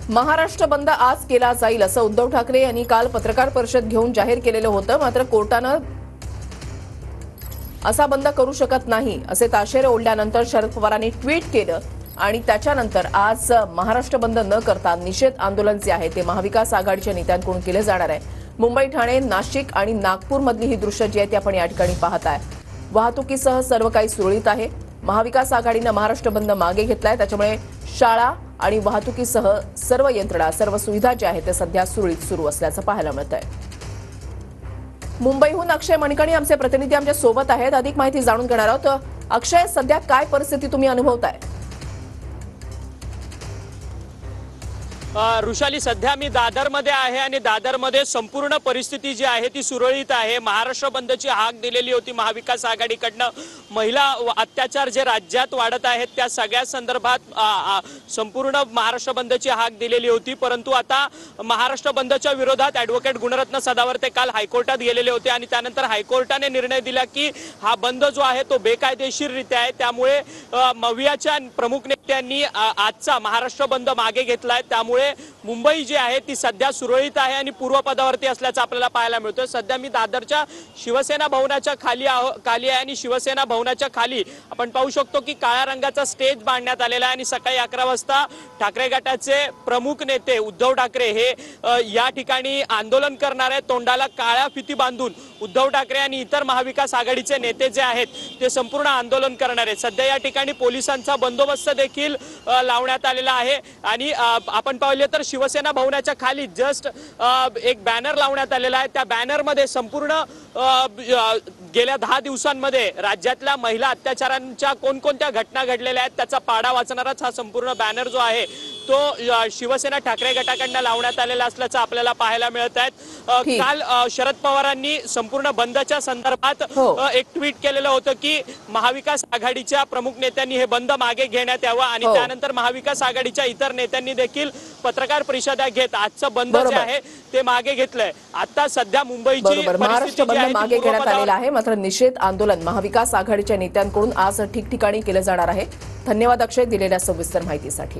महाराष्ट्र बंद आज केला जाईल असं उद्धव ठाकरे यांनी काल पत्रकार परिषद घेऊन जाहीर केलेलं होतं। मात्र कोर्टानं असा बंद करू शकत नाही असे ताशेरे ओढल्यानंतर शरद पवारांनी ट्विट केलं आणि त्याच्यानंतर आज महाराष्ट्र बंद न करता निषेध आंदोलन जे आहे ते महाविकास आघाडीच्या नेत्यांकडून केले जाणार आहे। मुंबई, ठाणे, नाशिक आणि नागपूरमधली ही दृश्य जी आहेत ती आपण या ठिकाणी पाहताय। वाहतुकीसह सर्व काही सुरळीत आहे। महाविकास आघाडीने महाराष्ट्र बंद मागे घेतलाय, त्याच्यामुळे शाळा आणि वाहतुकीसह सर्व यंत्रणा, सर्व सुविधा ज्या आहेत ते सध्या सुरळीत सुरू असल्याचं पाहायला मिळत आहे। मुंबईहून अक्षय मणिकणी आमचे प्रतिनिधी आमच्या सोबत आहेत, अधिक माहिती जाणून घेणार आहोत। अक्षय, सध्या काय परिस्थिती तुम्ही अनुभवताय? ऋषाली, सध्या मी दादरमध्ये आहे आणि दादरमध्ये संपूर्ण परिस्थिती जी आहे ती सुरळीत आहे। महाराष्ट्र बंदची हाक दिलेली होती महाविकास आघाडीकडनं। महिला अत्याचार जे राज्यात वाढत आहेत त्या सगळ्या संदर्भात संपूर्ण महाराष्ट्र बंदची हाक दिलेली होती, परंतु आता महाराष्ट्र बंदच्या विरोधात ॲडव्होकेट गुणरत्न सदावर्ते काल हायकोर्टात गेलेले होते आणि त्यानंतर हायकोर्टाने निर्णय दिला की हा बंद जो आहे तो बेकायदेशीररित्या आहे। त्यामुळे मवियाच्या प्रमुख नेत्यांनी आजचा महाराष्ट्र बंद मागे घेतलाय। त्यामुळे मुंबई जी आहे ती सध्या सुरळीत आहे आणि पूर्वपदावरती असल्याचं आपल्याला पाहायला मिळतोय। सध्या मी दादरच्या शिवसेना भवनाच्या खाली आहे आणि शिवसेना भवनाच्या खाली आपण पाहू शकतो की काळ्या रंगाचा स्टेज बांधण्यात आलेला आहे आणि सकाळी 11 वाजता ठाकरे गटाचे प्रमुख नेते उद्धव ठाकरे हे या ठिकाणी आंदोलन करणार आहेत। तोंडाला काळ्या फिती बांधून उद्धव ठाकरे आणि इतर महाविकास आघाडीचे नेते जे आहेत ते संपूर्ण आंदोलन करणार आहेत। सध्या या ठिकाणी पोलिसांचा बंदोबस्त देखील लावण्यात आलेला आहे आणि आपण पाहिले तर शिवसेना भवनाच्या खाली जस्ट एक बॅनर लावण्यात आलेला आहे। त्या बॅनरमध्ये संपूर्ण गेल्या 10 दिवसांमध्ये राज्यातल्या महिला अत्याचारांच्या कोणकोणत्या घटना घडलेल्या आहेत त्याचा पाढा वाचणाराच हा संपूर्ण बॅनर जो आहे तो शिवसेना ठाकरे गटाकडून लावण्यात आलेला असल्याचं आपल्याला पाहायला मिळत आहे। काल शरद पवारांनी संपूर्ण बंदच्या संदर्भात एक ट्विट केलेलं होतं की महाविकास आघाडीच्या प्रमुख नेत्यांनी हे बंद मागे घेण्यात यावं आणि त्यानंतर महाविकास आघाडीच्या इतर नेत्यांनी देखील पत्रकार परिषदा घेत आजचं बंद जे आहे ते मागे घेतलंय। आता सध्या मुंबईची महाराष्ट्र बंद मागे घेण्यात आलेला आहे, मात्र निषेध आंदोलन महाविकास आघाडीच्या नेत्यांकडून आज ठिकठिकाणी केलं जाणार आहे। धन्यवाद अक्षय दिलेल्या सविस्तर माहितीसाठी।